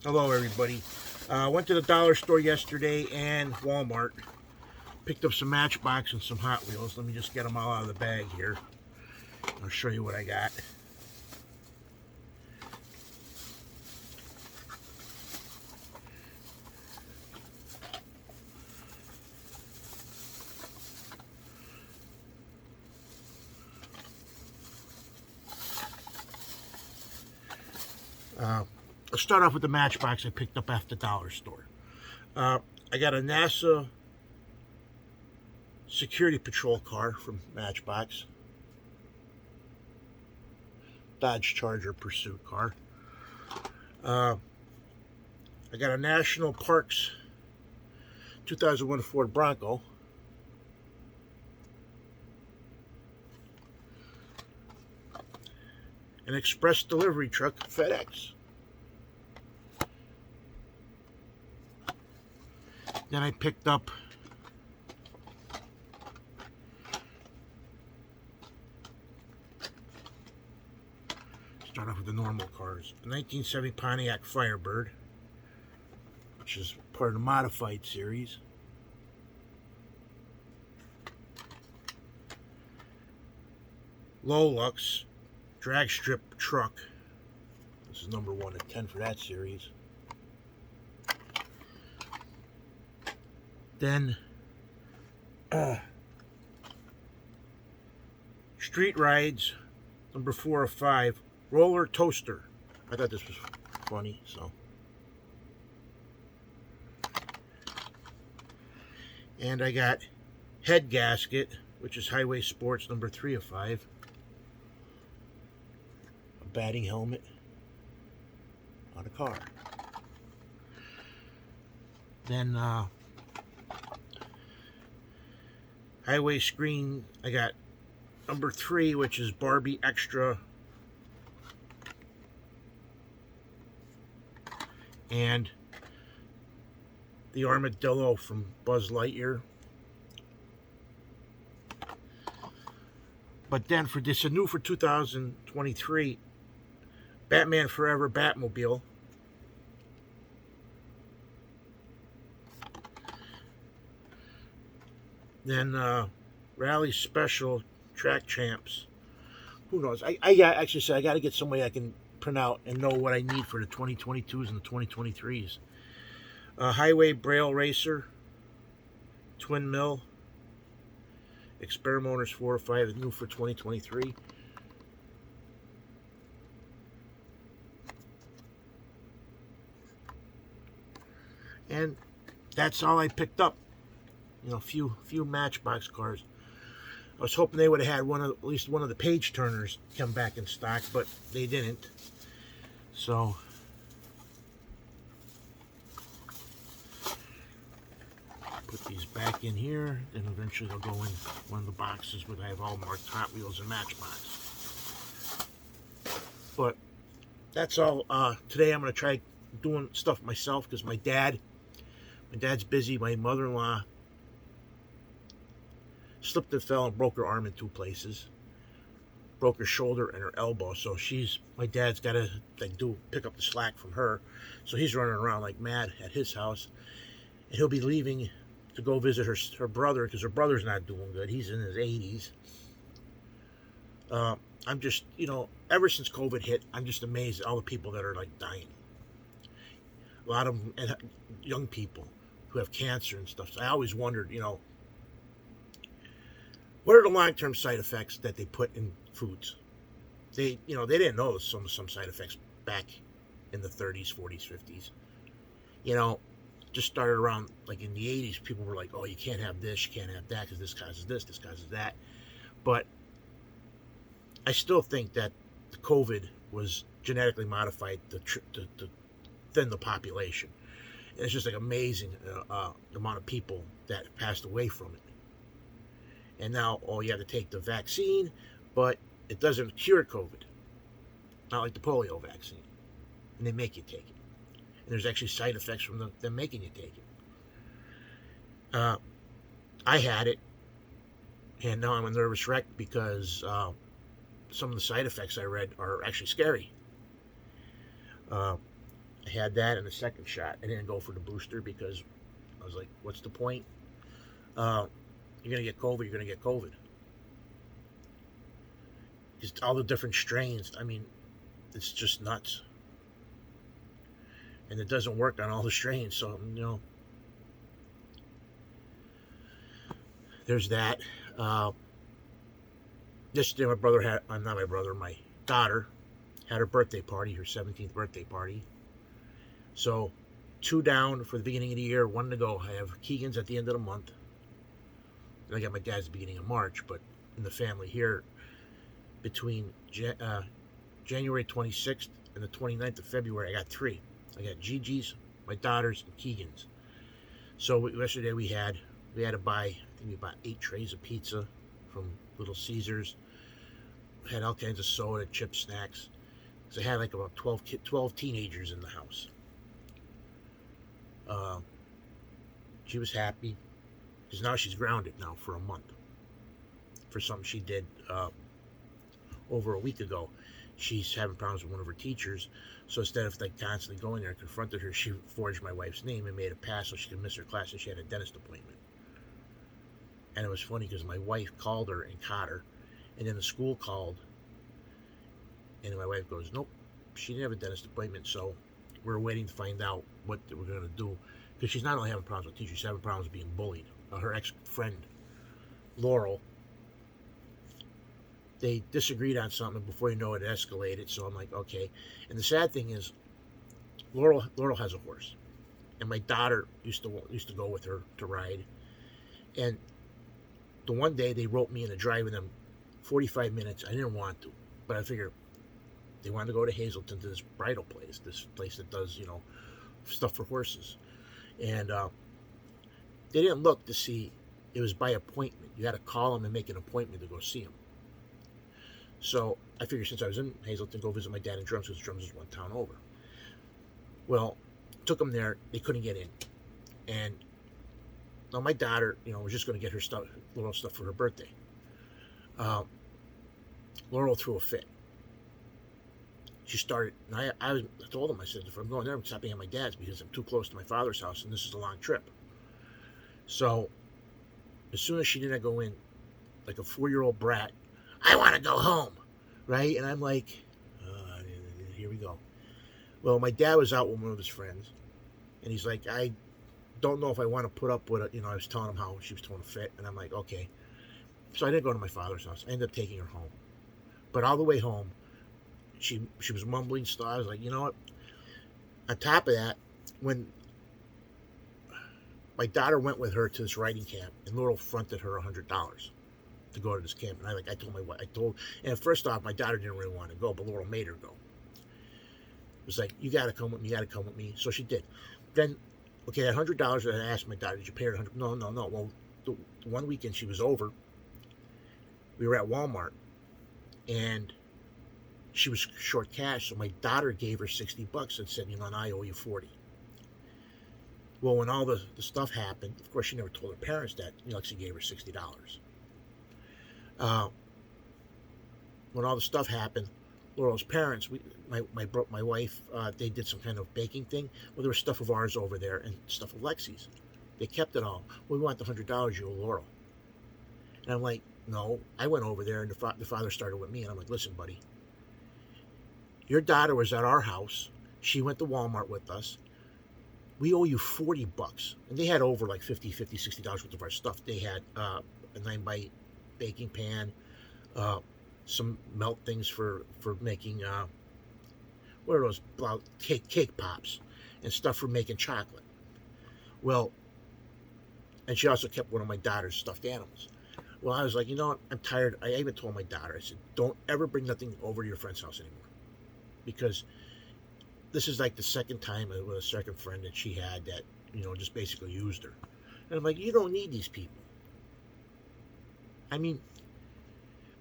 Hello, everybody. Went to the dollar store yesterday and Walmart. Picked up some Matchbox and some Hot Wheels. Let me just get them all out of the bag here. I'll show you what I got. I'll start off with the Matchbox I picked up at the dollar store. I got a NASA security patrol car from Matchbox. Dodge Charger pursuit car. I got a National Parks 2001 Ford Bronco. An express delivery truck, FedEx. Then I picked up start off with the normal cars. A 1970 Pontiac Firebird, which is part of the modified series. Lolux drag strip truck. This is number 1 at 10 for that series. Then Street Rides, number 4 of 5, roller toaster. I thought this was funny, so. And I got Head Gasket, which is Highway Sports, number 3 of 5. A batting helmet on a car. Then Highway Screen, I got number 3, which is Barbie Extra. And the Armadillo from Buzz Lightyear. But then for this, new for 2023, Batman Forever Batmobile. Then Rally Special Track Champs. Who knows? I actually said I got to get somebody I can print out and know what I need for the 2022s and the 2023s. Highway Braille Racer, Twin Mill, Experimenters 4 or 5, new for 2023. And that's all I picked up. You know, few Matchbox cars. I was hoping they would have had at least one of the page turners come back in stock, but they didn't. So put these back in here, and eventually they'll go in one of the boxes where I have all marked Hot Wheels and Matchbox. But that's all. Today I'm going to try doing stuff myself because my dad's busy. My mother-in-law slipped and fell and broke her arm in 2 places. Broke her shoulder and her elbow. So my dad's got to pick up the slack from her. So he's running around like mad at his house. And he'll be leaving to go visit her brother because her brother's not doing good. He's in his 80s. I'm just, ever since COVID hit, I'm just amazed at all the people that are like dying. A lot of them, and young people who have cancer and stuff. So I always wondered, what are the long-term side effects that they put in foods? They didn't know some side effects back in the 30s, 40s, 50s. Just started around like in the 80s. People were like, "Oh, you can't have this, you can't have that, because this causes this causes that." But I still think that the COVID was genetically modified to thin the population. And it's just like amazing amount of people that passed away from it. And now, you have to take the vaccine, but it doesn't cure COVID. Not like the polio vaccine. And they make you take it. And there's actually side effects from them making you take it. I had it, and now I'm a nervous wreck because some of the side effects I read are actually scary. I had that and the second shot. I didn't go for the booster because I was like, what's the point? Uh, you're going to get COVID, you're going to get COVID. Just all the different strains. I mean, it's just nuts. And it doesn't work on all the strains. So, there's that. Uh, Yesterday, my brother had, not my brother, my daughter had her birthday party, her 17th birthday party. So, 2 down for the beginning of the year, 1 to go. I have Keegan's at the end of the month. And I got my dad's at the beginning of March, but in the family here, between January 26th and the 29th of February, I got 3. I got Gigi's, my daughter's, and Keegan's. So yesterday we had to buy, I think we bought 8 trays of pizza from Little Caesars. We had all kinds of soda, chip snacks. Because I had like about 12 teenagers in the house. She was happy because now she's grounded now for a month for something she did over a week ago. She's having problems with one of her teachers, so instead of like constantly going there and confronted her, she forged my wife's name and made a pass so she could miss her class, and she had a dentist appointment. And it was funny because my wife called her and caught her, and then the school called, and my wife goes, nope, she didn't have a dentist appointment, so we're waiting to find out what we're going to do, because she's not only having problems with teachers, she's having problems being bullied. Her ex-friend, Laurel, they disagreed on something. Before you know it, it escalated. So I'm like, okay. And the sad thing is, Laurel has a horse, and my daughter used to go with her to ride. And the one day they wrote me in to drive with them 45 minutes. I didn't want to, but I figured they wanted to go to Hazleton to this bridal place, this place that does stuff for horses, and they didn't look to see. It was by appointment. You had to call them and make an appointment to go see them. So I figured since I was in Hazleton, go visit my dad in Drums, because Drums is 1 town over. Well, took them there. They couldn't get in. And now my daughter, was just going to get her stuff, little stuff for her birthday. Laurel threw a fit. She started, and I told them, I said, if I'm going there, I'm stopping at my dad's because I'm too close to my father's house, and this is a long trip. So as soon as she didn't go in, like a 4-year-old brat, I want to go home, right? And I'm like, here we go. Well, my dad was out with one of his friends, and he's like, I don't know if I want to put up with it. I was telling him how she was throwing a fit, and I'm like, okay. So I didn't go to my father's house. I ended up taking her home. But all the way home, she was mumbling stuff. I was like, you know what? On top of that, when my daughter went with her to this riding camp, and Laurel fronted her $100 to go to this camp, and I told my wife, and first off, my daughter didn't really want to go, but Laurel made her go. It was like, you got to come with me, so she did. Then, okay, that $100 that I asked my daughter, did you pay her $100? No. Well, the one weekend she was over, we were at Walmart, and she was short cash, so my daughter gave her $60 and said, and I owe you $40. Well, when all the stuff happened, of course, she never told her parents that she gave her $60. When all the stuff happened, Laurel's parents, my wife, they did some kind of baking thing. Well, there was stuff of ours over there and stuff of Lexi's. They kept it all. Well, we want the $100 you owe Laurel. And I'm like, no. I went over there, and the father started with me, and I'm like, listen, buddy, your daughter was at our house. She went to Walmart with us. We owe you $40. And they had over like $50, $60 worth of our stuff. They had a 9x8 baking pan, some melt things for making what are those cake pops, and stuff for making chocolate. Well, and she also kept one of my daughter's stuffed animals. Well, I was like, what? I'm tired. I even told my daughter, I said, don't ever bring nothing over to your friend's house anymore, because this is like the second time with a second friend that she had that just basically used her. And I'm like, you don't need these people. I mean,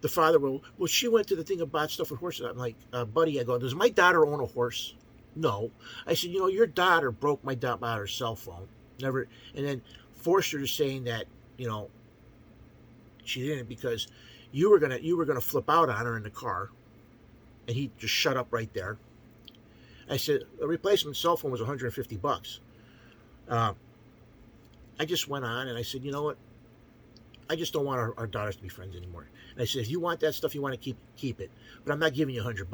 the father she went to the thing about stuff with horses. I'm like, buddy, I go, does my daughter own a horse? No. I said, your daughter broke my daughter's cell phone. Never, and then forced her to saying that, she didn't, because you were gonna flip out on her in the car, and he just shut up right there. I said, a replacement cell phone was $150. Uh, I just went on and I said, you know what? I just don't want our daughters to be friends anymore. And I said, if you want that stuff, you want to keep it, but I'm not giving you $100.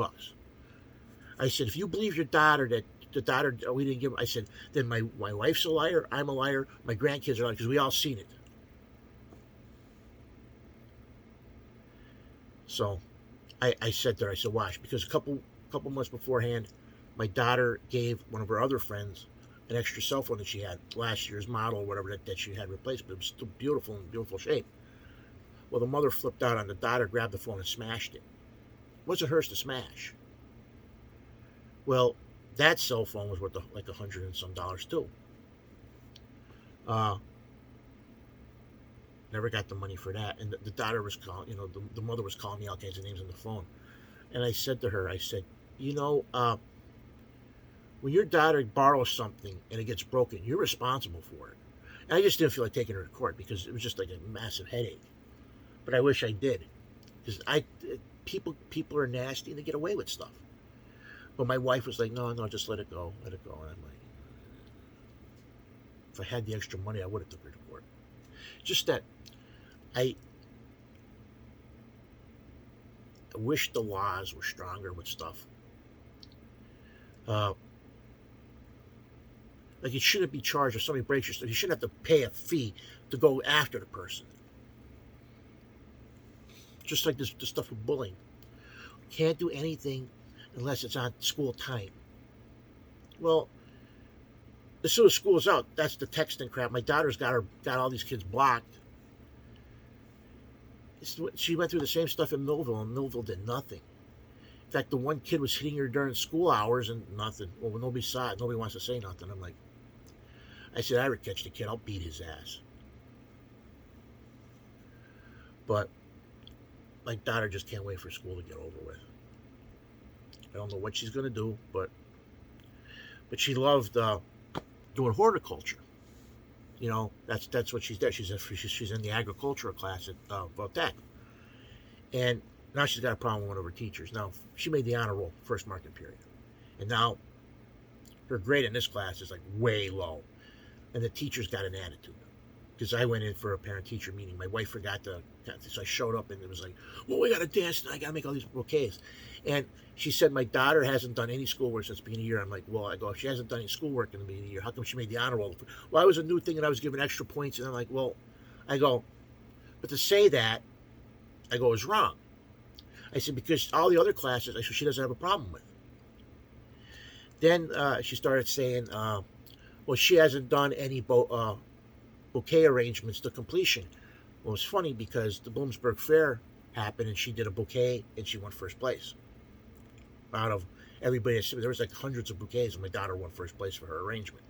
I said, if you believe your daughter that the daughter we didn't give, I said, then my wife's a liar, I'm a liar, my grandkids are liars, because we all seen it. So I said to her, I said, watch, because a couple months beforehand, my daughter gave one of her other friends an extra cell phone that she had, last year's model or whatever that she had replaced, but it was still beautiful, in beautiful shape. Well, the mother flipped out on the daughter, grabbed the phone and smashed it. It wasn't hers to smash. Well, that cell phone was worth like $100 and some too. Uh, Never got the money for that. And the daughter was calling, the mother was calling me all kinds of names on the phone. And I said to her, I said, when your daughter borrows something and it gets broken, you're responsible for it. And I just didn't feel like taking her to court because it was just like a massive headache. But I wish I did, because people are nasty and they get away with stuff. But my wife was like, no, just let it go. And I'm like, if I had the extra money, I would have took her to court. Just that I wish the laws were stronger with stuff. Like, you shouldn't be charged if somebody breaks your stuff. You shouldn't have to pay a fee to go after the person. Just like the stuff with bullying. Can't do anything unless it's on school time. Well, as soon as school's out, that's the texting crap. My daughter's got all these kids blocked. She went through the same stuff in Millville, and Millville did nothing. In fact, the one kid was hitting her during school hours and nothing. Well, nobody saw it. Nobody wants to say nothing. I said, I would catch the kid. I'll beat his ass. But my daughter just can't wait for school to get over with. I don't know what she's going to do, but she loved doing horticulture. That's what she's there. She's in the agricultural class at Votech. And now she's got a problem with one of her teachers. Now, she made the honor roll first marking period. And now her grade in this class is like way low. And the teacher's got an attitude. Because I went in for a parent-teacher meeting. My wife forgot so I showed up and it was like, well, we got to dance and I got to make all these bouquets. And she said, my daughter hasn't done any schoolwork since the beginning of the year. I'm like, well, if she hasn't done any schoolwork in the beginning of the year, how come she made the honor roll? Well, it was a new thing and I was given extra points. And I'm like, well, but to say that, is wrong. I said, because all the other classes, she doesn't have a problem with. Then she started saying, well, she hasn't done any bouquet arrangements to completion. Well, it's funny because the Bloomsburg Fair happened and she did a bouquet and she won first place. Out of everybody, there was like hundreds of bouquets and my daughter won first place for her arrangement.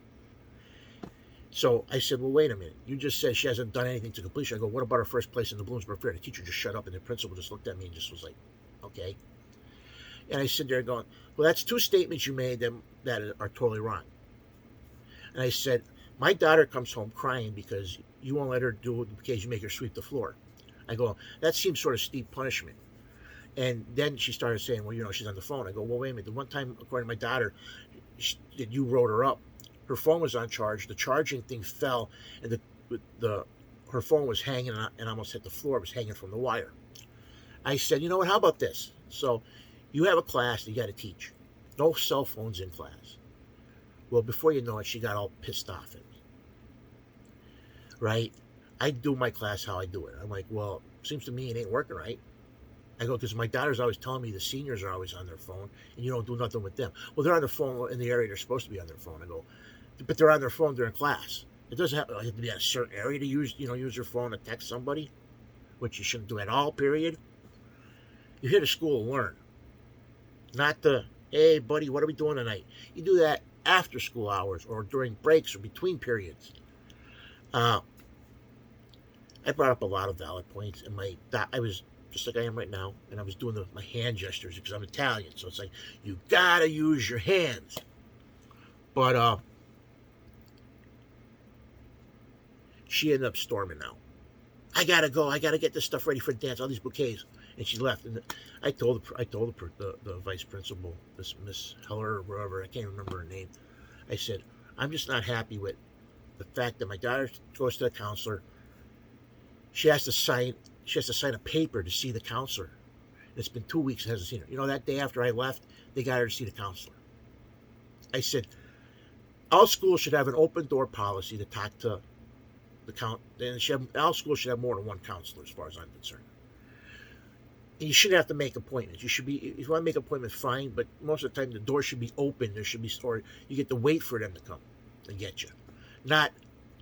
So I said, well, wait a minute. You just said she hasn't done anything to completion. I go, what about her first place in the Bloomsburg Fair? The teacher just shut up and the principal just looked at me and just was like, okay. And I sit there going, well, that's two statements you made that are totally wrong. And I said, my daughter comes home crying because you won't let her do it because you make her sweep the floor. I go, that seems sort of steep punishment. And then she started saying, well, she's on the phone. I go, well, wait a minute. The one time, according to my daughter, that you wrote her up, her phone was on charge. The charging thing fell, and her phone was hanging and almost hit the floor. It was hanging from the wire. I said, you know what? How about this? So you have a class that you got to teach. No cell phones in class. Well, before you know it, she got all pissed off at me. Right? I do my class how I do it. I'm like, well, seems to me it ain't working right. I go, because my daughter's always telling me the seniors are always on their phone and you don't do nothing with them. Well, they're on their phone in the area they're supposed to be on their phone. I go, but they're on their phone during class. It doesn't have to be in a certain area to use your phone to text somebody, which you shouldn't do at all, period. You're here to school to learn. Not the, hey, buddy, what are we doing tonight? You do that after school hours or during breaks or between periods. I brought up a lot of valid points, and I was just like I am right now, and I was doing my hand gestures because I'm Italian, so it's like, you gotta use your hands. But she ended up storming now. I gotta go. I gotta get this stuff ready for dance, all these bouquets. and she left. And I told the vice principal, this Miss Heller or whatever, I can't remember her name. I said, I'm just not happy with the fact that my daughter goes to the counselor. She has to sign. She has to sign a paper to see the counselor. It's been 2 weeks and hasn't seen her. You know, that day after I left, they got her to see the counselor. I said, all schools should have an open door policy to talk to the count. And all schools should have more than one counselor, as far as I'm concerned. And you shouldn't have to make appointments. You should be, if you want to make an appointment, fine. But most of the time, the door should be open. There should be, or you get to wait for them to come and get you, not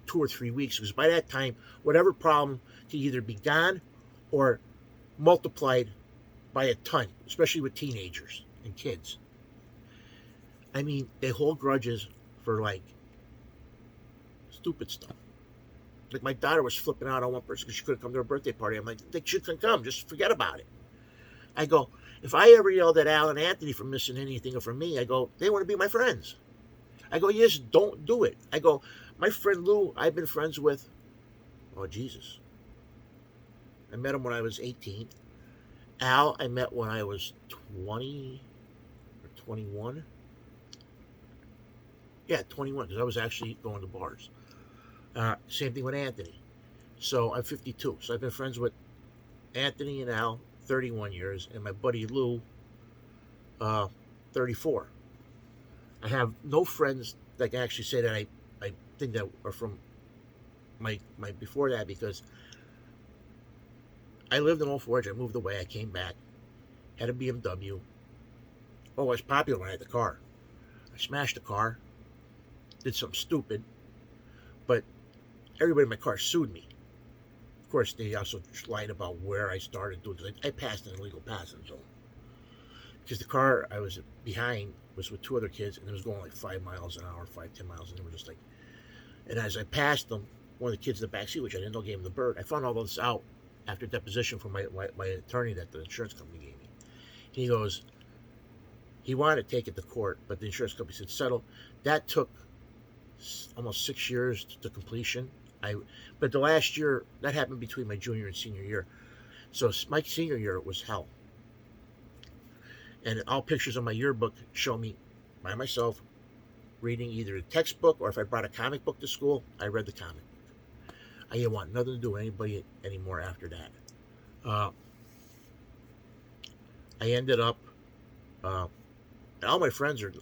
2 or 3 weeks. Because by that time, whatever problem can either be gone or multiplied by a ton, especially with teenagers and kids. I mean, they hold grudges for like stupid stuff. Like my daughter was flipping out on one person because she couldn't come to her birthday party. I'm like, they shouldn't come. Just forget about it. I go, if I ever yelled at Al and Anthony for missing anything from me, I go, they want to be my friends. I go, yes, don't do it. I go, my friend Lou, I've been friends with, oh, Jesus. I met him when I was 18. Al, I met when I was 20 or 21. Yeah, 21, because I was actually going to bars. Same thing with Anthony. So I'm 52. So I've been friends with Anthony and Al 31 years, and my buddy Lou 34. I have no friends that can actually say that I think that are from my before that, because I lived in Old Forge. I moved away. I came back. Had a BMW. Oh, I was popular when I had the car. I smashed the car. Did something stupid. But everybody in my car sued me. Of course, they also lied about where I started doing it. I passed an illegal passing zone. Because the car I was behind was with 2 other kids, and it was going like 5 miles an hour, 5-10 miles, and they were just like... And as I passed them, one of the kids in the back seat, which I didn't know gave him the bird, I found all this out after deposition from my attorney that the insurance company gave me. He goes, he wanted to take it to court, but the insurance company said, settle. That took almost 6 years to completion. But the last year, that happened between my junior and senior year. So my senior year was hell. And all pictures of my yearbook show me by myself reading either a textbook, or if I brought a comic book to school, I read the comic book. I didn't want nothing to do with anybody anymore after that. I ended up, all my friends are,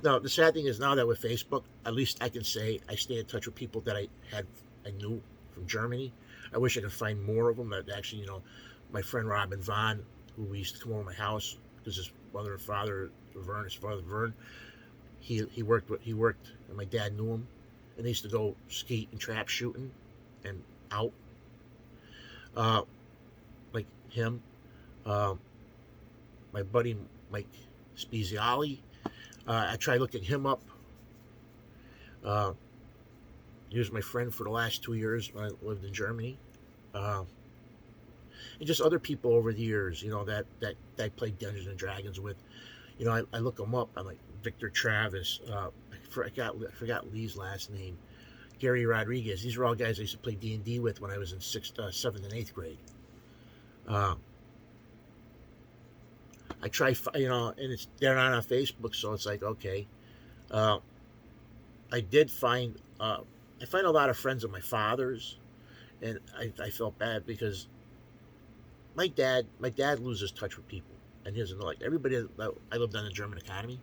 now the sad thing is, now that with Facebook, at least I can say I stay in touch with people that I knew from Germany. I wish I could find more of them that actually, you know, my friend Robin Vaughn, who we used to come over to my house, because his mother and father, his father Vern, he worked, and my dad knew him, and they used to go skeet and trap shooting and out, like him, my buddy Mike Speziali. I tried looking him up. He was my friend for the last 2 years when I lived in Germany. And just other people over the years, you know, that I played Dungeons and Dragons with. You know, I look them up. I'm like Victor Travis. I forgot Lee's last name. Gary Rodriguez. These are all guys I used to play D&D with when I was in 6th, 7th, and 8th grade. I try, you know, and they're not on Facebook, so it's like, okay. I did find, I find a lot of friends of my father's, and I felt bad because my dad loses touch with people, and he doesn't know, like everybody. I lived on the German Academy,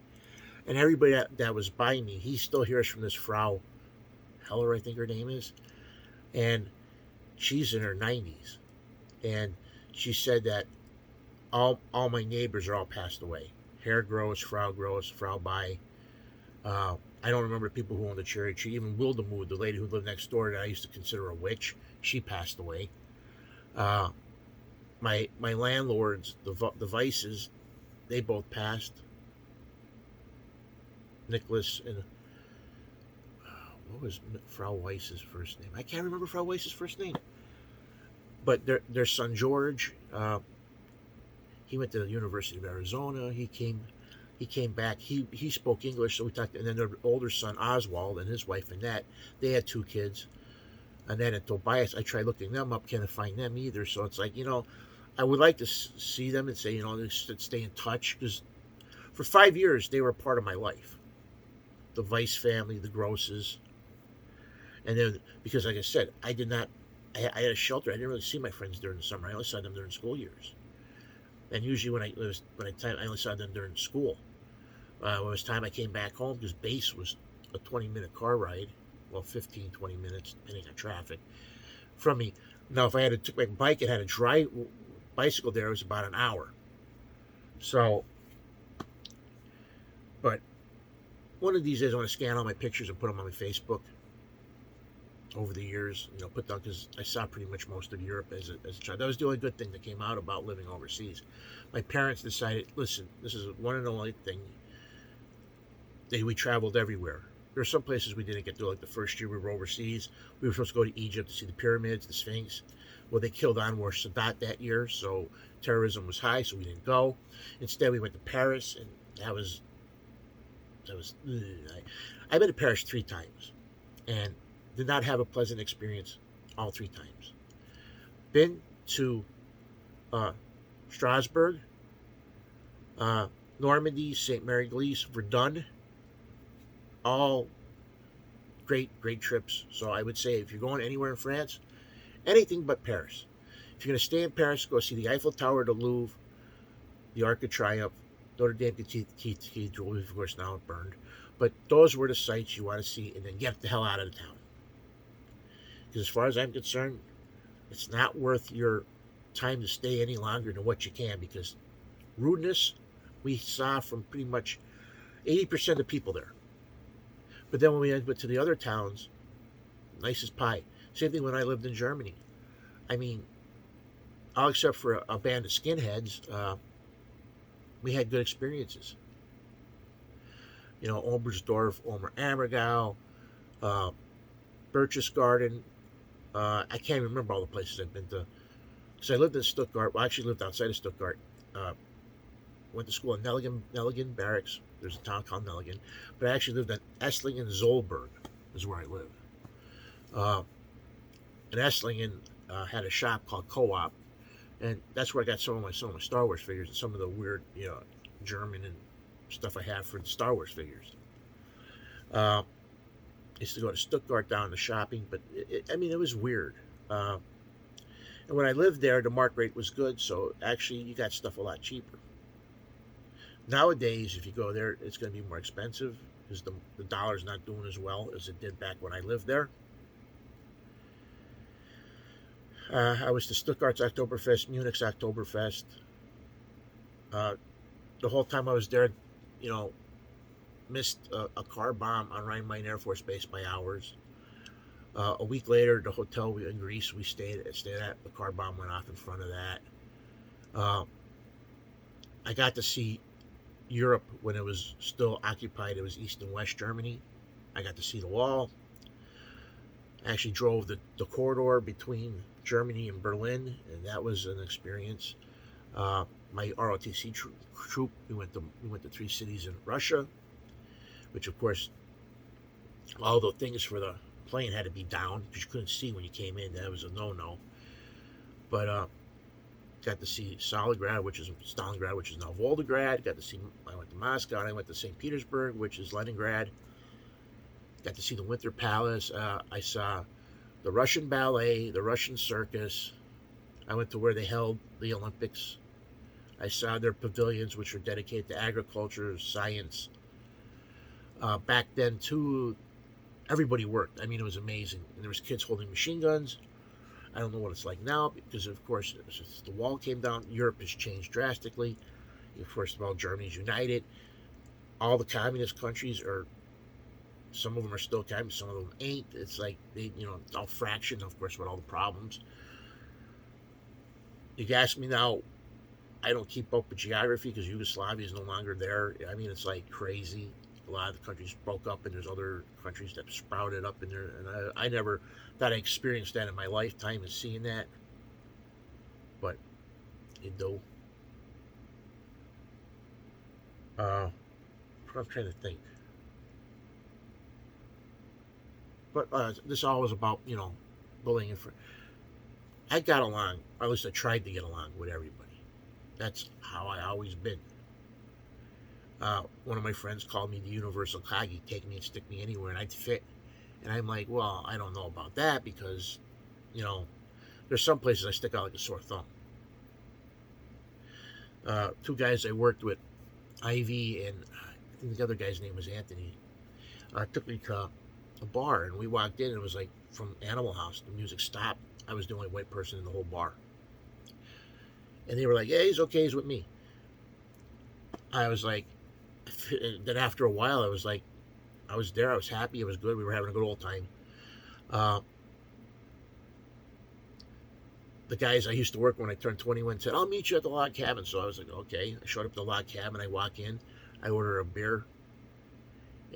and everybody that was by me, he still hears from this Frau Heller, I think her name is, and she's in her 90s, and she said that all my neighbors are all passed away. Herr Gross, Frau Bay. I don't remember people who owned the church. Even Wildemud, the lady who lived next door that I used to consider a witch, she passed away. My landlords, the Vices, they both passed. Nicholas and what was Frau Weiss's first name? I can't remember Frau Weiss's first name. But their son George, he went to the University of Arizona. He came back. He spoke English, so we talked. And then their older son Oswald and his wife Annette, they had 2 kids. Annette and Tobias, I tried looking them up, can't find them either. So it's like, you know, I would like to see them and say, stay in touch, because for 5 years they were a part of my life. The Vice family, the Grosses, and then because, like I said, I did not. I had a shelter. I didn't really see my friends during the summer. I only saw them during school years, and usually I only saw them during school. When it was time I came back home, because base was a 20-minute car ride, well, 15, 20 minutes depending on traffic from me. Now, if I had to take my bike and had to drive bicycle there, it was about an hour. So, but one of these days I want to scan all my pictures and put them on my Facebook over the years, put down, because I saw pretty much most of Europe as a child. That was the only good thing that came out about living overseas. My parents decided, listen, this is one and only thing. We traveled everywhere. There are some places we didn't get to. Like the first year we were overseas, we were supposed to go to Egypt to see the pyramids, the Sphinx. Well, they killed Anwar Sadat that year, so terrorism was high, so we didn't go. Instead, we went to Paris, and that was. I've been to Paris 3 times, and did not have a pleasant experience all 3 times. Been to Strasbourg, Normandy, St. Mary Glees, Verdun. All great trips. So I would say, if you're going anywhere in France, anything but Paris. If you're going to stay in Paris, go see the Eiffel Tower, the Louvre, the Arc de Triomphe, Notre Dame Cathedral, of course now burned. But those were the sites you want to see, and then get the hell out of the town. Because as far as I'm concerned, it's not worth your time to stay any longer than what you can, because rudeness we saw from pretty much 80% of the people there. But then when we went to the other towns, nice as pie. Same thing when I lived in Germany. I mean, all except for a band of skinheads, we had good experiences. Oberstdorf, Omer Ammergau, Berchtesgaden. I can't even remember all the places I've been to. Because I lived in Stuttgart. Well, I actually lived outside of Stuttgart. Went to school in Nellingen Barracks. There's a town called Nellingen. But I actually lived in Esslingen-Zollberg, is where I lived. And Esslingen had a shop called Co-op. And that's where I got some of my Star Wars figures and some of the weird, German and stuff I have for the Star Wars figures. I used to go to Stuttgart down to shopping, but it was weird. And when I lived there, the mark rate was good, so actually you got stuff a lot cheaper. Nowadays, if you go there, it's going to be more expensive, because the dollar's not doing as well as it did back when I lived there. I was to Stuttgart's Oktoberfest, Munich's Oktoberfest. The whole time I was there, missed a car bomb on Rhein-Main Air Force Base by hours. A week later, the hotel in Greece we stayed at, the car bomb went off in front of that. I got to see Europe when it was still occupied. It was East and West Germany. I got to see the wall. I actually drove the corridor between Germany and Berlin, and that was an experience. My ROTC troop, we went to 3 cities in Russia, which of course all the things for the plane had to be down because you couldn't see when you came in. That was a no-no. But got to see Stalingrad, which is now Volgograd. I went to Moscow, and I went to St. Petersburg, which is Leningrad. Got to see the Winter Palace. I saw the Russian ballet, the Russian circus. I went to where they held the Olympics. I saw their pavilions, which were dedicated to agriculture, science. Back then, too, everybody worked. It was amazing. And there was kids holding machine guns. I don't know what it's like now, because, of course, since the wall came down, Europe has changed drastically. First of all, Germany's united. All the communist countries are, some of them are still communist, some of them ain't. It's like, it's all fraction, of course, with all the problems. You ask me now, I don't keep up with geography because Yugoslavia is no longer there. It's like crazy. A lot of the countries broke up, and there's other countries that sprouted up in there. And I never thought I experienced that in my lifetime, and seeing that. But you do. I'm trying to think. But this all was about, bullying. I got along, or at least I tried to get along with everybody. That's how I always been. One of my friends called me the universal cog. He'd take me and stick me anywhere, and I'd fit. And I'm like, well, I don't know about that because, you know, there's some places I stick out like a sore thumb. Two guys I worked with, Ivy and I think the other guy's name was Anthony, took me to a bar, and we walked in, and it was like from Animal House. The music stopped. I was the only white person in the whole bar. And they were like, yeah, he's okay, he's with me. I was like, then after a while, I was like, I was there, I was happy, it was good, we were having a good old time. Uh, the guys I used to work when I turned 21 said, I'll meet you at the log cabin. So I was like, okay. I showed up at the log cabin, I walk in, I order a beer,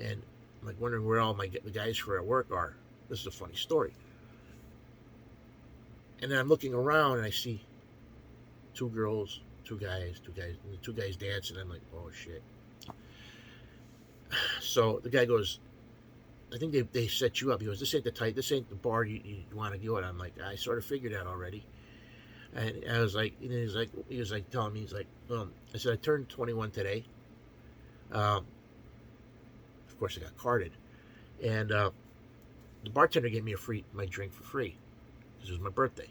and I'm like wondering where all the guys who are at work are. This is a funny story. And then I'm looking around and I see two girls, two guys, and the two guys dancing. I'm like, oh shit. So the guy goes, I think they set you up. He goes, this ain't the bar you want to go at. I'm like, I sort of figured that already. And I was like, and he was like telling me, he's like, I said, I turned 21 today. Of course, I got carded. And the bartender gave me my drink for free because it was my birthday.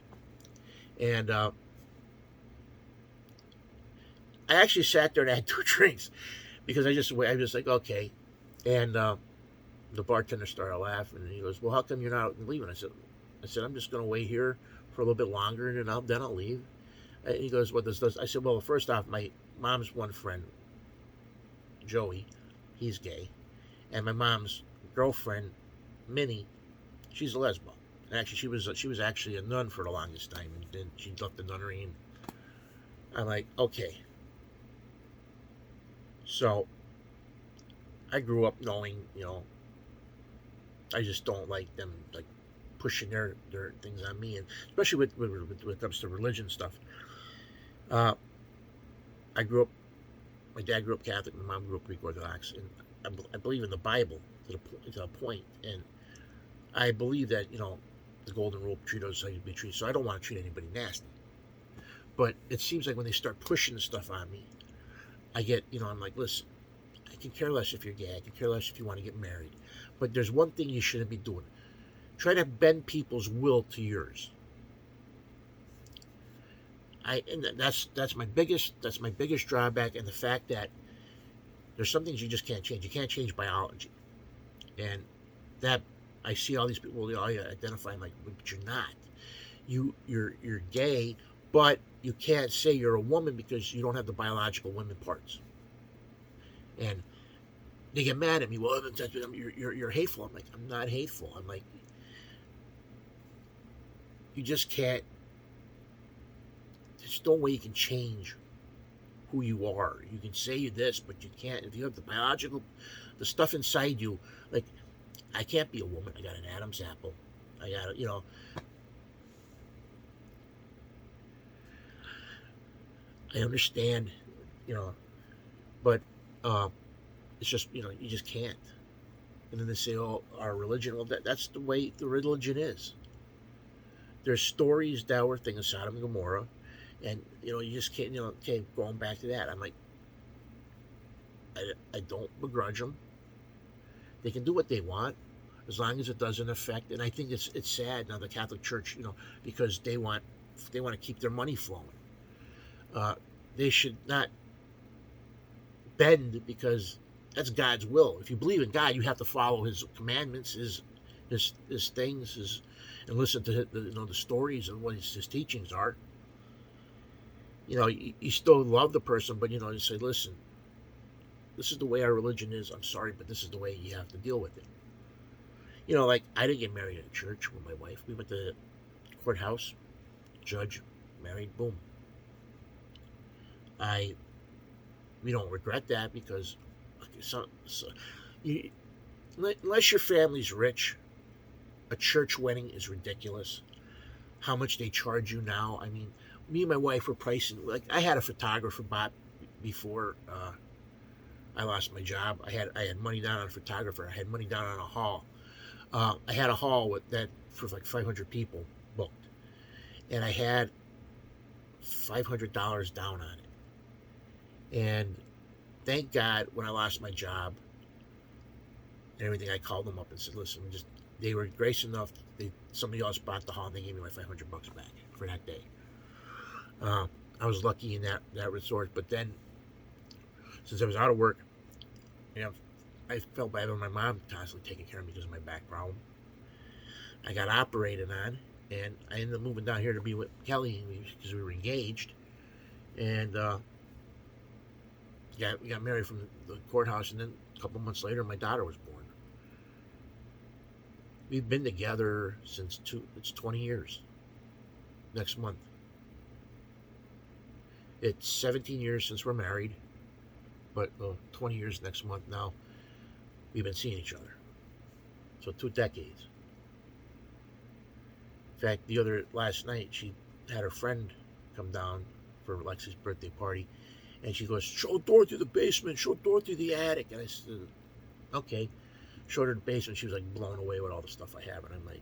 And I actually sat there and had two drinks because I was like, okay. And the bartender started laughing, and he goes, well, how come you're not leaving? I said, I'm just going to wait here for a little bit longer, and then I'll leave. And he goes, what does this? I said, well, first off, my mom's one friend, Joey, he's gay, and my mom's girlfriend, Minnie, she's a lesbian. And actually, she was actually a nun for the longest time, and then she left the nunnery. And I'm like, okay. So I grew up knowing, I just don't like them like pushing their things on me, and especially when it comes to religion stuff. Uh, I grew up. My dad grew up Catholic. My mom grew up Greek Orthodox, and I believe in the Bible to a point. And I believe that the golden rule: treat others how you be treated. So I don't want to treat anybody nasty. But it seems like when they start pushing stuff on me, I get I'm like, listen, I can care less if you're gay. I can care less if you want to get married. But there's one thing you shouldn't be doing: try to bend people's will to yours. And that's my biggest drawback, and the fact that there's some things you just can't change. You can't change biology, and that I see all these people they all identify. I'm like, but you're not. You're gay, but you can't say you're a woman because you don't have the biological women parts. And they get mad at me. Well, you're hateful. I'm like, I'm not hateful. I'm like, you just can't. There's no way you can change who you are. You can say you're this, but you can't. If you have the stuff inside you, like, I can't be a woman. I got an Adam's apple. I got I understand, but it's just, you just can't. And then they say, oh, our religion, well, that's the way the religion is. There's stories that were things of Sodom and Gomorrah, and, you just can't, okay, going back to that, I'm like, I don't begrudge them. They can do what they want, as long as it doesn't affect, and I think it's sad now, the Catholic Church, because they want to keep their money flowing. They should not bend because that's God's will. If you believe in God, you have to follow His commandments, His things, and listen to the stories and what His teachings are. You still love the person, but you say, listen, this is the way our religion is. I'm sorry, but this is the way you have to deal with it. Like, I didn't get married at a church with my wife. We went to the courthouse, judge, married, boom. We don't regret that because unless your family's rich, a church wedding is ridiculous. How much they charge you now? I mean, me and my wife were pricing. Like, I had a photographer bought before I lost my job. I had money down on a photographer. I had money down on a hall. I had a hall for like 500 people booked, and I had $500 down on it. And thank God, when I lost my job and everything, I called them up and said, "Listen, just." They were gracious enough. Somebody else bought the hall, and they gave me my $500 back for that day. Uh, I was lucky in that resort, but then since I was out of work, you know, I felt bad when my mom constantly taking care of me because of my back problem. I got operated on, and I ended up moving down here to be with Kelly because we were engaged, and we got married from the courthouse, and then a couple months later, my daughter was born. We've been together since it's 20 years. Next month. It's 17 years since we're married, but 20 years next month now. We've been seeing each other. So 2 decades. In fact, last night, she had her friend come down for Lexi's birthday party, and she goes, "Show Dorothy the basement, show Dorothy the attic." And I said, "Okay." Showed her the basement. She was like blown away with all the stuff I have, and I'm like,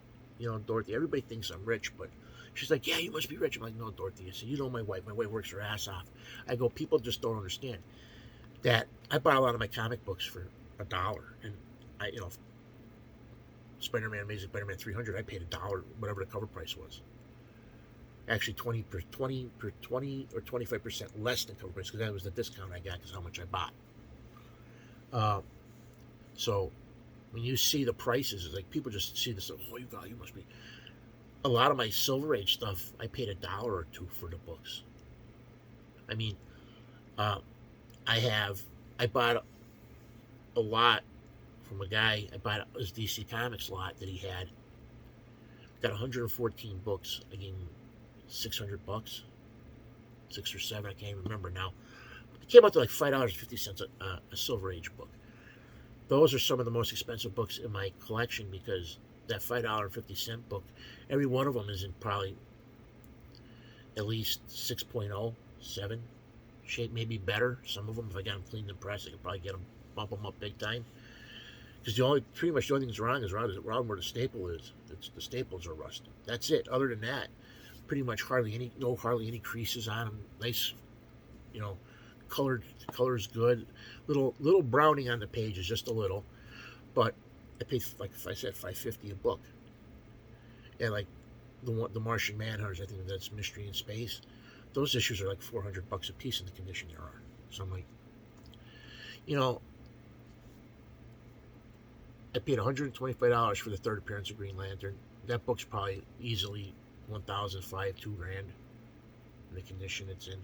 Dorothy, everybody thinks I'm rich, but she's like, "Yeah, you must be rich." I'm like, "No, Dorothy." I said, "You know my wife. My wife works her ass off." I go, "People just don't understand that I buy a lot of my comic books for $1, and I, Spider-Man, Amazing Spider-Man 300, I paid $1, whatever the cover price was. Actually, 20 or 25% less than cover price, because that was the discount I got because how much I bought. So when you see the prices, it's like people just see this. "Oh, you must be." A lot of my Silver Age stuff, I paid $1 or $2 for the books. I mean, I bought a lot from a guy. I bought his DC Comics lot that he had. Got 114 books. I gave him $600, 6 or 7. I can't even remember now. It came out to like $5.50 a Silver Age book. Those are some of the most expensive books in my collection because that $5.50 book, every one of them is in probably at least 6.0, 7 shape, maybe better. Some of them, if I got them cleaned and pressed, I could probably bump them up big time. Because pretty much the only thing that's wrong is around where the staple is. The staples are rusted. That's it. Other than that, pretty much hardly any creases on them. Nice, color's good. Little browning on the pages, just a little. But I paid, like I said, $5.50 a book. And like the Martian Manhunters, I think that's Mystery in Space. Those issues are like $400 a piece in the condition they are. So I'm like, I paid $125 for the third appearance of Green Lantern. That book's probably easily $1,500, $2,000 in the condition it's in.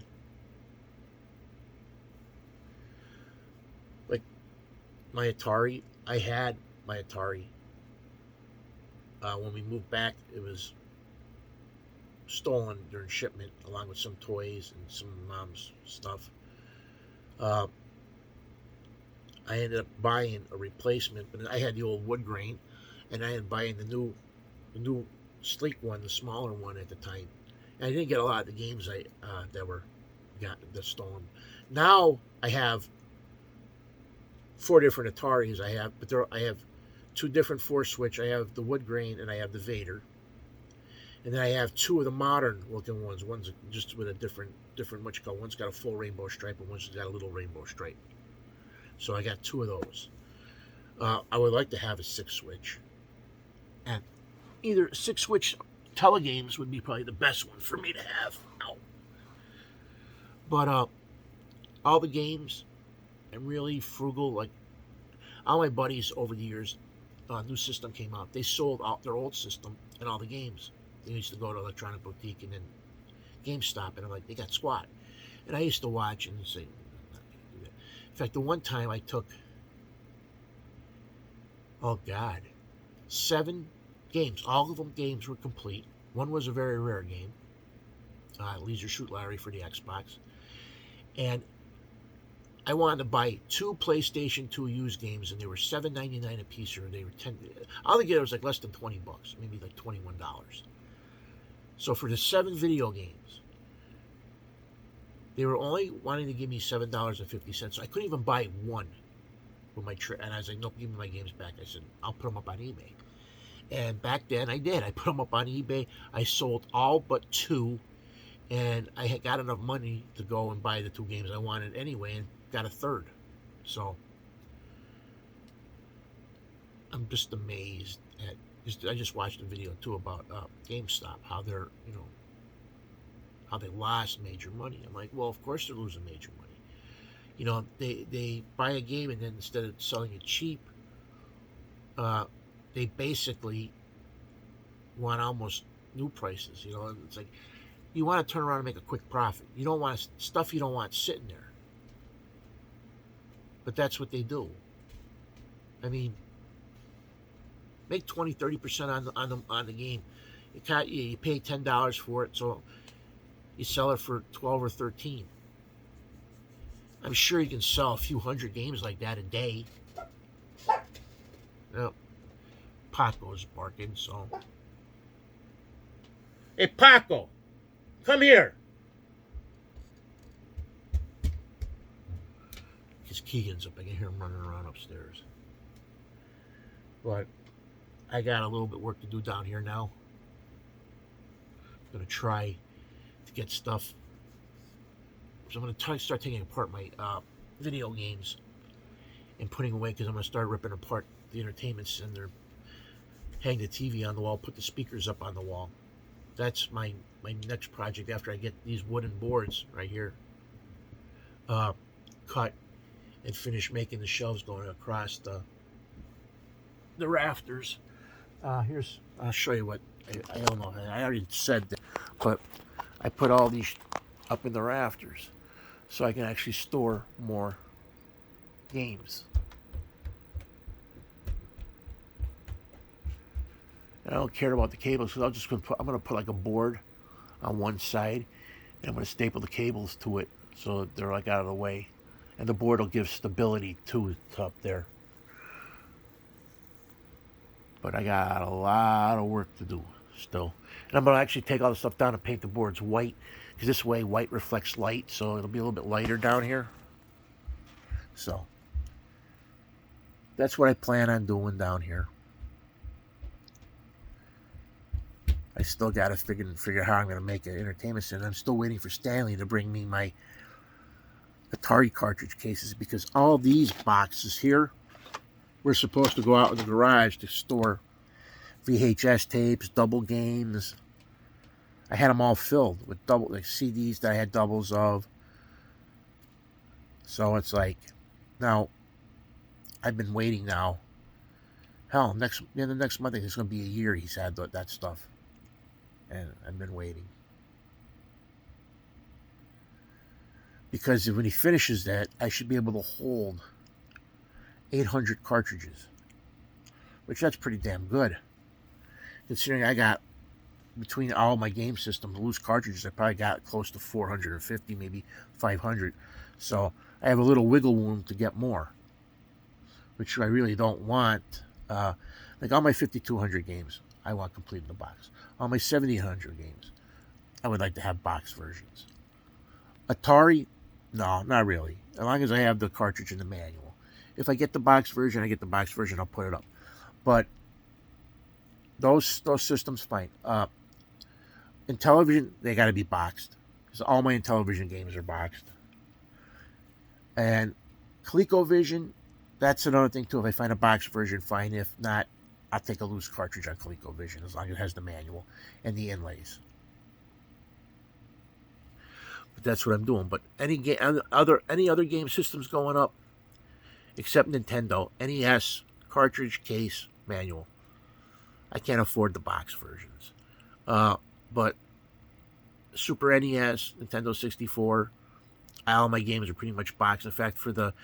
Like my Atari, I had my Atari. When we moved back, it was stolen during shipment, along with some toys and some mom's stuff. I ended up buying a replacement, but I had the old wood grain, and I ended up buying the new sleek one, the smaller one at the time. And I didn't get a lot of the games that stolen. Now I have 4 different Ataris. I have 2 different Force Switch. I have the wood grain and I have the Vader. And then I have 2 of the modern looking ones. One's just with a different what you call. One's got a full rainbow stripe and one's got a little rainbow stripe. So I got 2 of those. I would like to have a 6 switch. And either 6 switch telegames would be probably the best one for me to have. But all the games, I'm really frugal. Like all my buddies over the years, new system came out. They sold out their old system and all the games. They used to go to Electronic Boutique and then GameStop, and I'm like, they got squat. And I used to watch and say, I'm not going to do that. In fact, the one time I took, 7 games. All of them games were complete. One was a very rare game, Leisure Suit Larry for the Xbox. And I wanted to buy 2 PlayStation 2 used games, and they were $7.99 a piece, or they were altogether it was like less than $20, maybe like $21. So for the 7 video games, they were only wanting to give me $7.50. So I couldn't even buy one with my trip. And I was like, "Nope, give me my games back." I said, "I'll put them up on eBay." And back then I did. I put them up on eBay. I sold all but two, and I had got enough money to go and buy the two games I wanted anyway, and got a third. So I'm just amazed at. I just watched a video too about GameStop, how they're how they lost major money. I'm like, well, of course they're losing major money. They buy a game, and then instead of selling it cheap, they basically want almost new prices. It's like you want to turn around and make a quick profit. You don't want stuff you don't want sitting there. But that's what they do. I mean, make 20-30% on the game. You pay $10 for it, so you sell it for 12 or 13. I'm sure you can sell a few hundred games like that a day. Yep. Paco's barking, so. Hey, Paco, come here. Because Keegan's up. I can hear him running around upstairs. But I got a little bit of work to do down here now. I'm going to try to get stuff. So I'm going to start taking apart my video games and putting away, because I'm going to start ripping apart the entertainment center, hang the TV on the wall, put the speakers up on the wall. That's my next project after I get these wooden boards right here cut and finish making the shelves going across the rafters. I'll show you what I don't know. I already said that, but I put all these up in the rafters so I can actually store more games. And I don't care about the cables, because I'm going to put like a board on one side, and I'm going to staple the cables to it so they're like out of the way, and the board will give stability to it up there. But I got a lot of work to do still, and I'm going to actually take all the stuff down and paint the boards white, because this way white reflects light, so it'll be a little bit lighter down here. So that's what I plan on doing down here. I still got to figure out how I'm going to make an entertainment center. I'm still waiting for Stanley to bring me my Atari cartridge cases, because all these boxes here were supposed to go out in the garage to store VHS tapes, double games. I had them all filled with CDs that I had doubles of. So it's like, now I've been waiting now. Hell, the next month it's going to be a year he's had that stuff. And I've been waiting. Because when he finishes that, I should be able to hold 800 cartridges. Which that's pretty damn good. Considering I got, between all my game systems, loose cartridges, I probably got close to 450, maybe 500. So I have a little wiggle room to get more. Which I really don't want. Like all my 5200 games, I want complete in the box. All my 7800 games, I would like to have box versions. Atari, no, not really. As long as I have the cartridge and the manual. If I get the box version, I get the box version. I'll put it up. But those systems, fine. In television, they got to be boxed, because all my Intellivision games are boxed. And ColecoVision, that's another thing too. If I find a box version, fine. If not, I'll take a loose cartridge on ColecoVision, as long as it has the manual and the inlays. But that's what I'm doing. But any other game systems going up, except Nintendo, NES, cartridge, case, manual. I can't afford the box versions. But Super NES, Nintendo 64, all my games are pretty much boxed. In fact, for the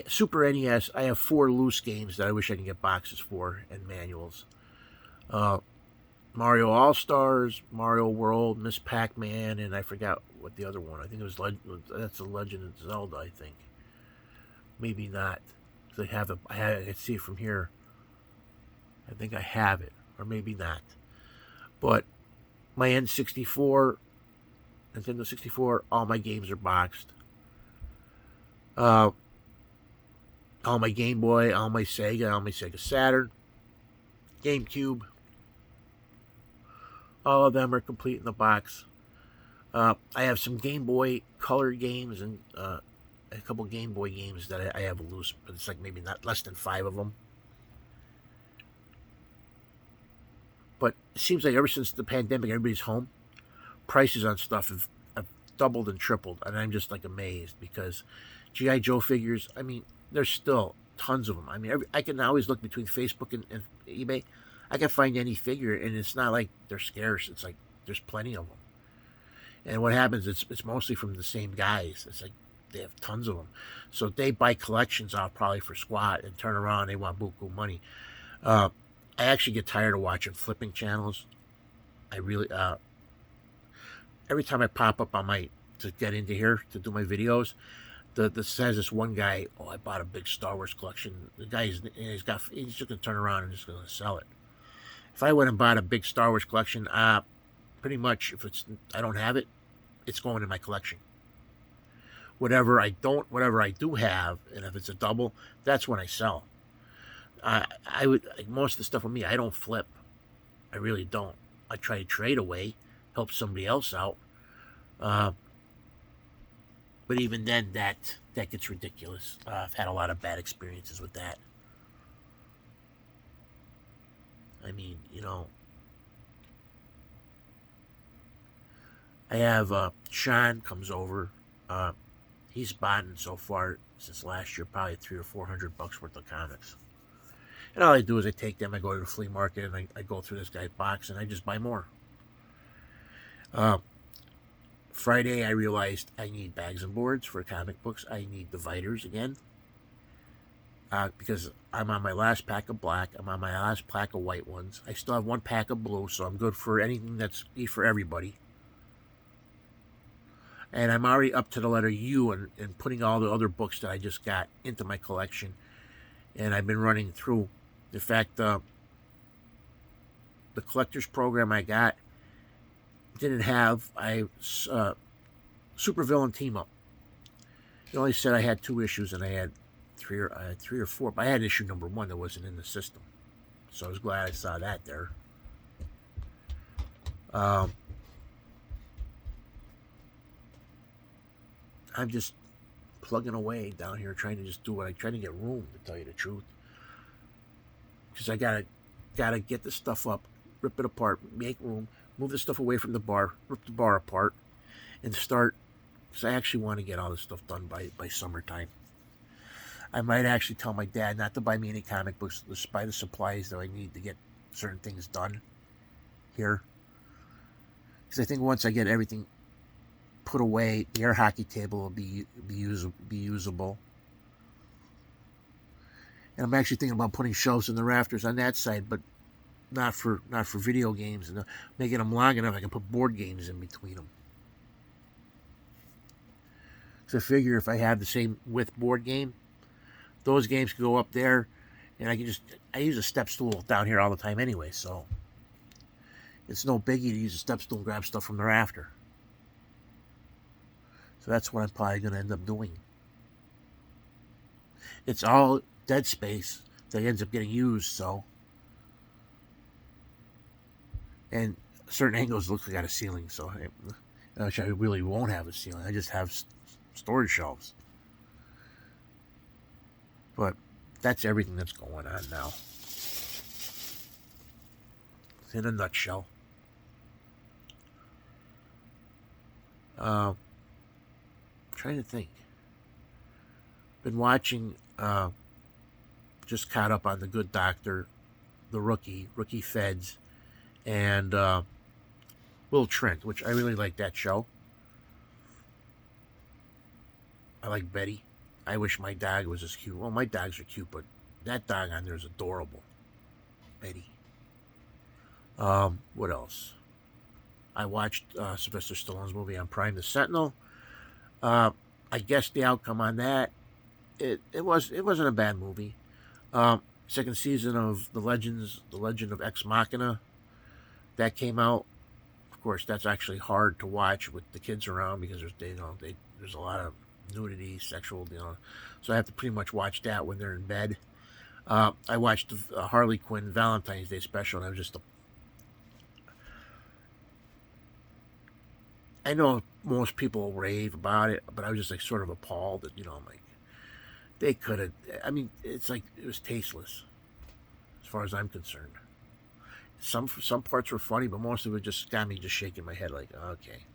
Super NES, I have 4 loose games that I wish I could get boxes for and manuals. Mario All-Stars, Mario World, Miss Pac-Man, and I forgot what the other one. I think it was that's the Legend of Zelda, I think. Maybe not. I have it. I can see it from here. I think I have it, or maybe not. But my N64, Nintendo 64, all my games are boxed. All my Game Boy, all my Sega Saturn, GameCube. All of them are complete in the box. I have some Game Boy Color games and a couple Game Boy games that I have loose, but it's like maybe not less than 5 of them. But it seems like ever since the pandemic, everybody's home. Prices on stuff have doubled and tripled, and I'm just like amazed because G.I. Joe figures, I mean, there's still tons of them. I mean, I can always look between Facebook and eBay. I can find any figure, and it's not like they're scarce. It's like there's plenty of them. And what happens, it's mostly from the same guys. It's like they have tons of them. So they buy collections off probably for squat and turn around, they want buku money. I actually get tired of watching flipping channels. I really, every time I pop up on to get into here to do my videos, says this one guy, oh, I bought a big Star Wars collection. The guy, he's just going to turn around and just going to sell it. If I went and bought a big Star Wars collection, pretty much if I don't have it, it's going in my collection. Whatever I do have, and if it's a double, that's when I sell. I would, like most of the stuff with me, I don't flip. I really don't. I try to trade away, help somebody else out. But even then, that gets ridiculous. I've had a lot of bad experiences with that. I mean, I have Sean comes over. He's bought so far since last year probably $300 or $400 worth of comics. And all I do is I take them, I go to the flea market, and I go through this guy's box, and I just buy more. Friday, I realized I need bags and boards for comic books. I need dividers again. Because I'm on my last pack of black. I'm on my last pack of white ones. I still have one pack of blue, so I'm good for anything that's for everybody. And I'm already up to the letter U and putting all the other books that I just got into my collection. And I've been running through. In fact, the collector's program I got didn't have Supervillain Team Up. It only said I had 2 issues, and I had three or four. But I had issue number 1 that wasn't in the system, so I was glad I saw that there. I'm just plugging away down here, trying to just do what I try to get room, to tell you the truth, because I gotta get the stuff up, rip it apart, make room, move the stuff away from the bar, rip the bar apart, and start. Because I actually want to get all this stuff done by summertime. I might actually tell my dad not to buy me any comic books, just buy the supplies that I need to get certain things done here. Because I think once I get everything put away, the air hockey table will be usable. And I'm actually thinking about putting shelves in the rafters on that side, but not for video games, and making them long enough I can put board games in between them. So I figure if I have the same width board game, those games can go up there, and I use a step stool down here all the time anyway, so it's no biggie to use a step stool and grab stuff from the rafter. So that's what I'm probably going to end up doing. It's all dead space that ends up getting used, so. And certain angles look like I got a ceiling, so I really won't have a ceiling. I just have storage shelves. But that's everything that's going on now. In a nutshell. Trying to think. Been watching, just caught up on The Good Doctor, The Rookie Feds, and Will Trent, which I really like that show. I like Betty. I wish my dog was as cute. Well, my dogs are cute, but that dog on there is adorable. Betty. What else? I watched Sylvester Stallone's movie on Prime, The Sentinel. I guess the outcome on that, it wasn't a bad movie. Second season of The Legend of Ex Machina, that came out. Of course, that's actually hard to watch with the kids around because there's a lot of nudity, sexual, so I have to pretty much watch that when they're in bed. I watched the Harley Quinn Valentine's Day special, and I was just, I know most people rave about it, but I was just like sort of appalled that, I'm like, they could have, I mean, it's like, it was tasteless as far as I'm concerned. Some parts were funny, but most of it just got me just shaking my head like, okay.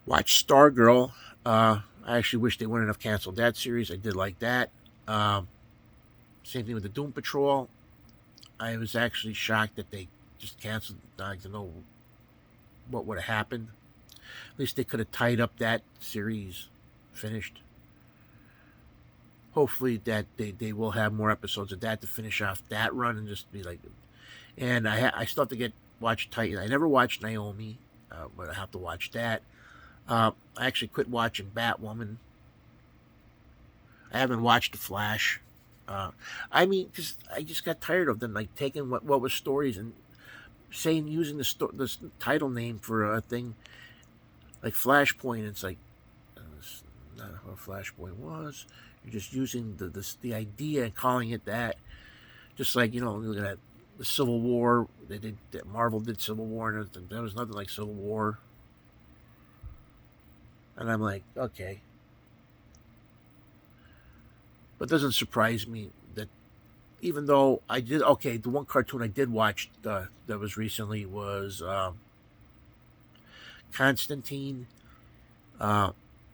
Watch Stargirl. I actually wish they wouldn't have canceled that series. I did like that. Um, Same thing with the Doom Patrol. I was actually shocked that they just canceled. I don't know what would have happened. At least they could have tied up that series, finished. Hopefully that they will have more episodes of that to finish off that run and just be like. And I still have to watch Titan. I never watched Naomi, but I have to watch that. I actually quit watching Batwoman. I haven't watched The Flash. I mean, because I just got tired of them like taking what was stories and saying using the title name for a thing like Flashpoint. It's like it's not what Flashpoint was. You're just using the idea and calling it that. Just like look at the Civil War. Marvel did Civil War, and there was nothing like Civil War. And I'm like, okay. But it doesn't surprise me that even though I did, okay, the one cartoon I did watch that was recently was Constantine,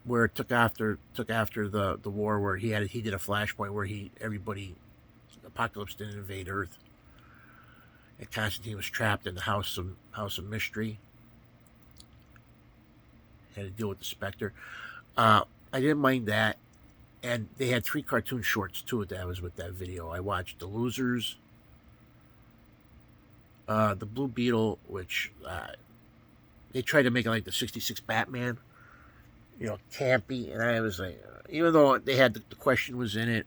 where it took after the war, where he did a flashpoint where Apocalypse didn't invade Earth, and Constantine was trapped in the House of Mystery. Had to deal with the Spectre. I didn't mind that. And they had 3 cartoon shorts too that was with that video. I watched The Losers, The Blue Beetle, which they tried to make it like the '66 Batman, campy. And I was like, even though they had the Question was in it,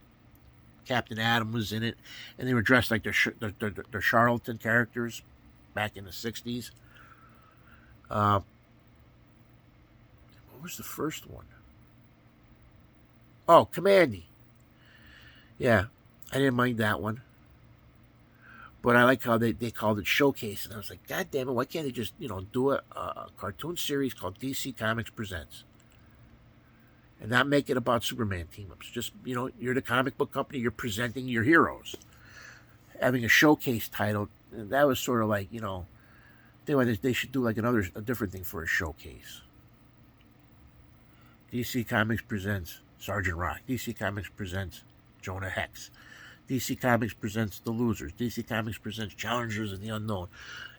Captain Atom was in it, and they were dressed like their charlatan characters back in the '60s. What was the first one? Oh, Commandy. Yeah, I didn't mind that one. But I like how they called it Showcase. And I was like, God damn it, why can't they just, do a cartoon series called DC Comics Presents? And not make it about Superman team-ups. Just, you're the comic book company, you're presenting your heroes. Having a showcase title, that was sort of like, they should do like a different thing for a showcase. DC Comics Presents Sergeant Rock. DC Comics presents Jonah Hex. DC Comics presents The Losers. DC Comics presents Challengers of the Unknown.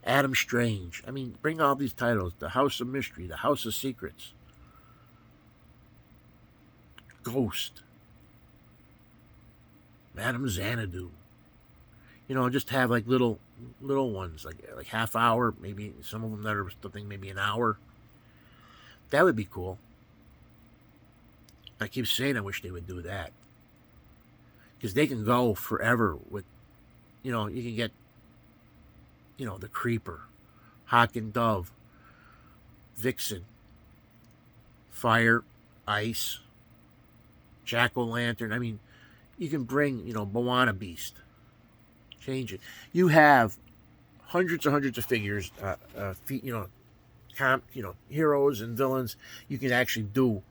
Adam Strange. I mean, bring all these titles. The House of Mystery. The House of Secrets. Ghost. Madame Xanadu. Just have like little ones, like half hour, maybe some of them that are something maybe an hour. That would be cool. I keep saying I wish they would do that. Because they can go forever with, you can get, the Creeper, Hawk and Dove, Vixen, Fire, Ice, Jack-O-Lantern. I mean, you can bring, Moana Beast. Change it. You have hundreds and hundreds of figures, heroes and villains you can actually do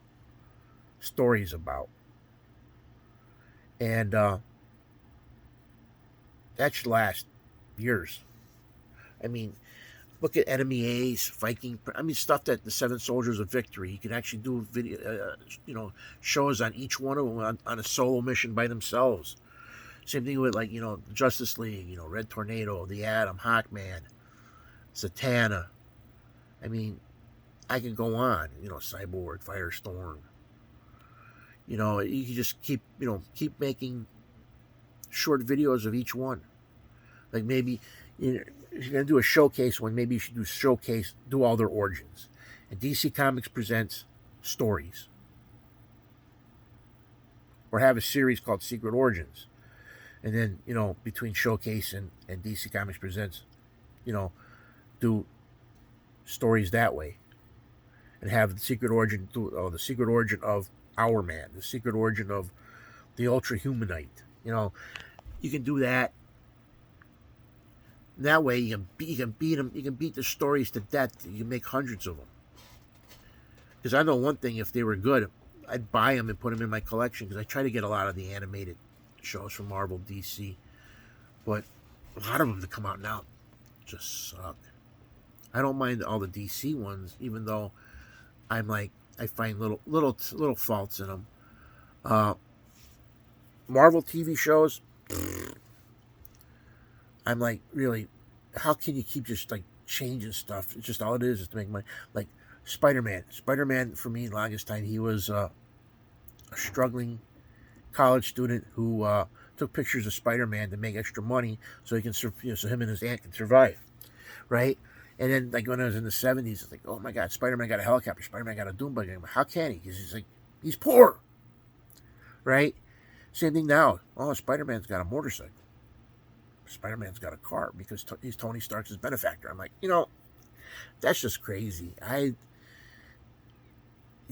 stories about. And that should last years. I mean, look at Enemy Ace, Viking. I mean, stuff that the Seven Soldiers of Victory. You can actually do video, shows on each one of them on a solo mission by themselves. Same thing with Justice League. Red Tornado, the Atom, Hawkman, Zatanna. I mean, I can go on. Cyborg, Firestorm. You can just keep making short videos of each one. Like maybe, if you're going to do a showcase one, maybe you should do all their origins. And DC Comics presents stories. Or have a series called Secret Origins. And then, between Showcase and DC Comics Presents, do stories that way. and have the secret origin, the secret origin of Our Man, the secret origin of the Ultra Humanite. You can do that. That way, you can beat them. You can beat the stories to death. You can make hundreds of them. Because I know one thing: if they were good, I'd buy them and put them in my collection. Because I try to get a lot of the animated shows from Marvel, DC, but a lot of them that come out now just suck. I don't mind all the DC ones, even though I find little faults in them. Marvel TV shows, I'm like, really, how can you keep just like changing stuff? It's just all it is to make money. Like Spider-Man. Spider-Man, for me, longest time, he was a struggling college student who took pictures of Spider-Man to make extra money so he can, so him and his aunt can survive, right? And then, like, when I was in the 70s, it's like, oh my God, Spider-Man got a helicopter, Spider-Man got a doom buggy. How can he? Because he's poor, right? Same thing now. Oh, Spider-Man's got a motorcycle. Spider-Man's got a car because he's Tony Stark's benefactor. I'm like, that's just crazy.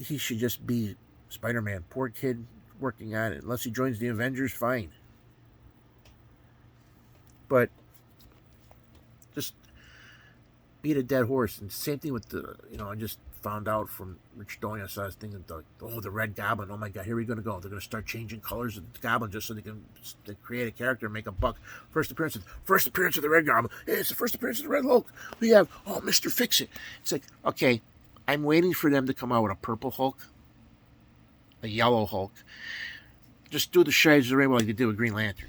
He should just be Spider-Man. Poor kid working on it. Unless he joins the Avengers, fine. But just beat a dead horse. And same thing with I just found out from Rich Doing, I saw this thing, the Red Goblin. Oh my God, here we're going to go. They're going to start changing colors of the Goblin just so they can create a character and make a buck. First appearance of the Red Goblin. Hey, it's the first appearance of the Red Hulk. We have, Mr. Fix-It. It's like, okay, I'm waiting for them to come out with a purple Hulk, a yellow Hulk. Just do the shades of the rainbow like they did with Green Lantern.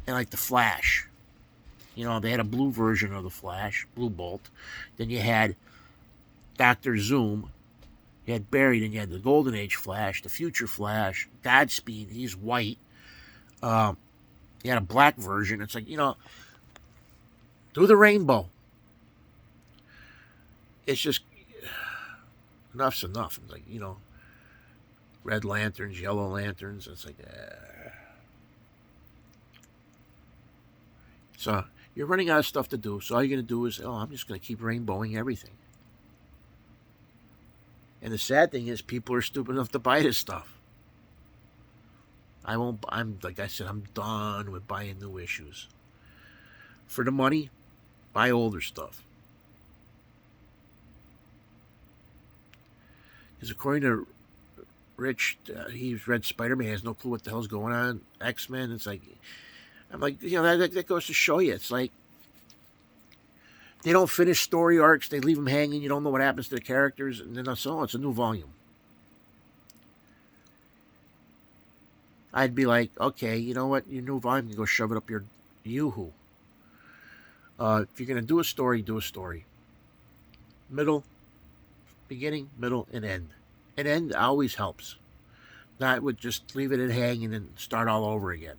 And like the Flash. They had a blue version of the Flash, Blue Bolt. Then you had Dr. Zoom. You had Barry. Then you had the Golden Age Flash, the Future Flash, Godspeed. He's white. You had a black version. It's like, do the rainbow. It's just, enough's enough. It's like, red lanterns, yellow lanterns. It's like, So you're running out of stuff to do. So all you're going to do is, I'm just going to keep rainbowing everything. And the sad thing is, people are stupid enough to buy this stuff. Like I said, I'm done with buying new issues. For the money, buy older stuff. Because according to Rich, he's read Spider-Man, he has no clue what the hell's going on. X-Men, it's like, I'm like, that goes to show you. It's like, they don't finish story arcs. They leave them hanging. You don't know what happens to the characters. And then it's a new volume. I'd be like, okay, you know what? Your new volume, you go shove it up your yoo-hoo. If you're going to do a story, do a story. Middle, beginning, middle, and end. And end always helps. Not with just leave it in hang and then start all over again.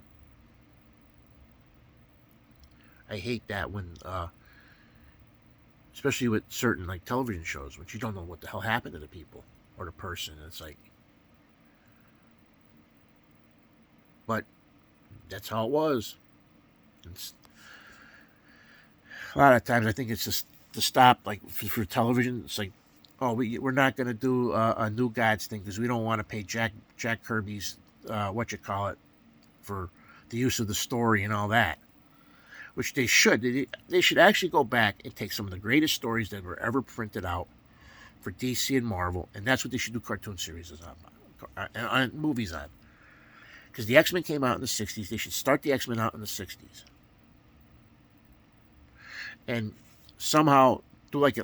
I hate that when... especially with certain like television shows, which you don't know what the hell happened to the people or the person. It's like, but that's how it was. A lot of times I think it's just to stop, like for television. It's like, we're not going to do a New Gods thing because we don't want to pay Jack Kirby's for the use of the story and all that. Which they should. They should actually go back and take some of the greatest stories that were ever printed out for DC and Marvel, and that's what they should do cartoon series on movies on. Because the X-Men came out in the 60s. They should start the X-Men out in the 60s. And somehow do an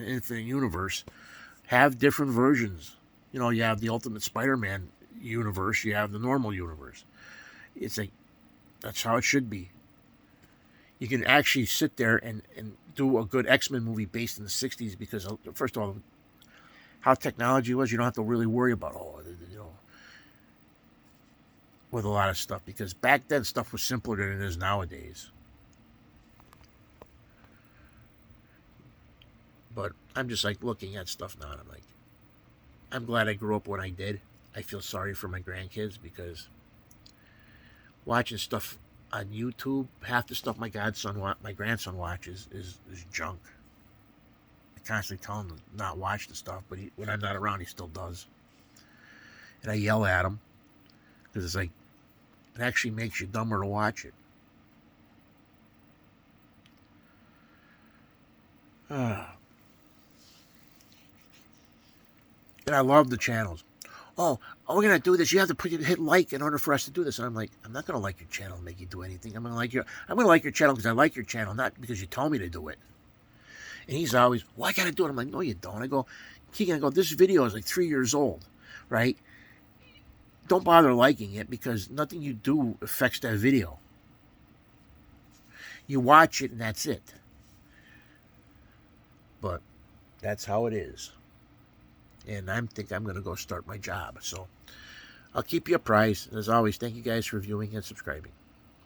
infinite universe. Have different versions. You have the Ultimate Spider-Man universe. You have the normal universe. It's like, that's how it should be. You can actually sit there and do a good X-Men movie based in the 60s because, first of all, how technology was, you don't have to really worry about, with a lot of stuff. Because back then, stuff was simpler than it is nowadays. But I'm just like looking at stuff now and I'm like, I'm glad I grew up when I did. I feel sorry for my grandkids because watching stuff on YouTube, half the stuff my grandson watches is junk. constantly tell him to not watch the stuff, but when I'm not around, he still does. And I yell at him because it's like, it actually makes you dumber to watch it. And I love the channels. Oh, we're gonna do this. You have to hit like in order for us to do this. And I'm like, I'm not gonna like your channel and make you do anything. I'm gonna like your channel because I like your channel, not because you told me to do it. And he's always, well, I gotta do it. I'm like, no, you don't. I go, Keegan, this video is like 3 years old, right? Don't bother liking it because nothing you do affects that video. You watch it and that's it. But that's how it is. And I think I'm going to go start my job. So I'll keep you apprised. As always, thank you guys for viewing and subscribing.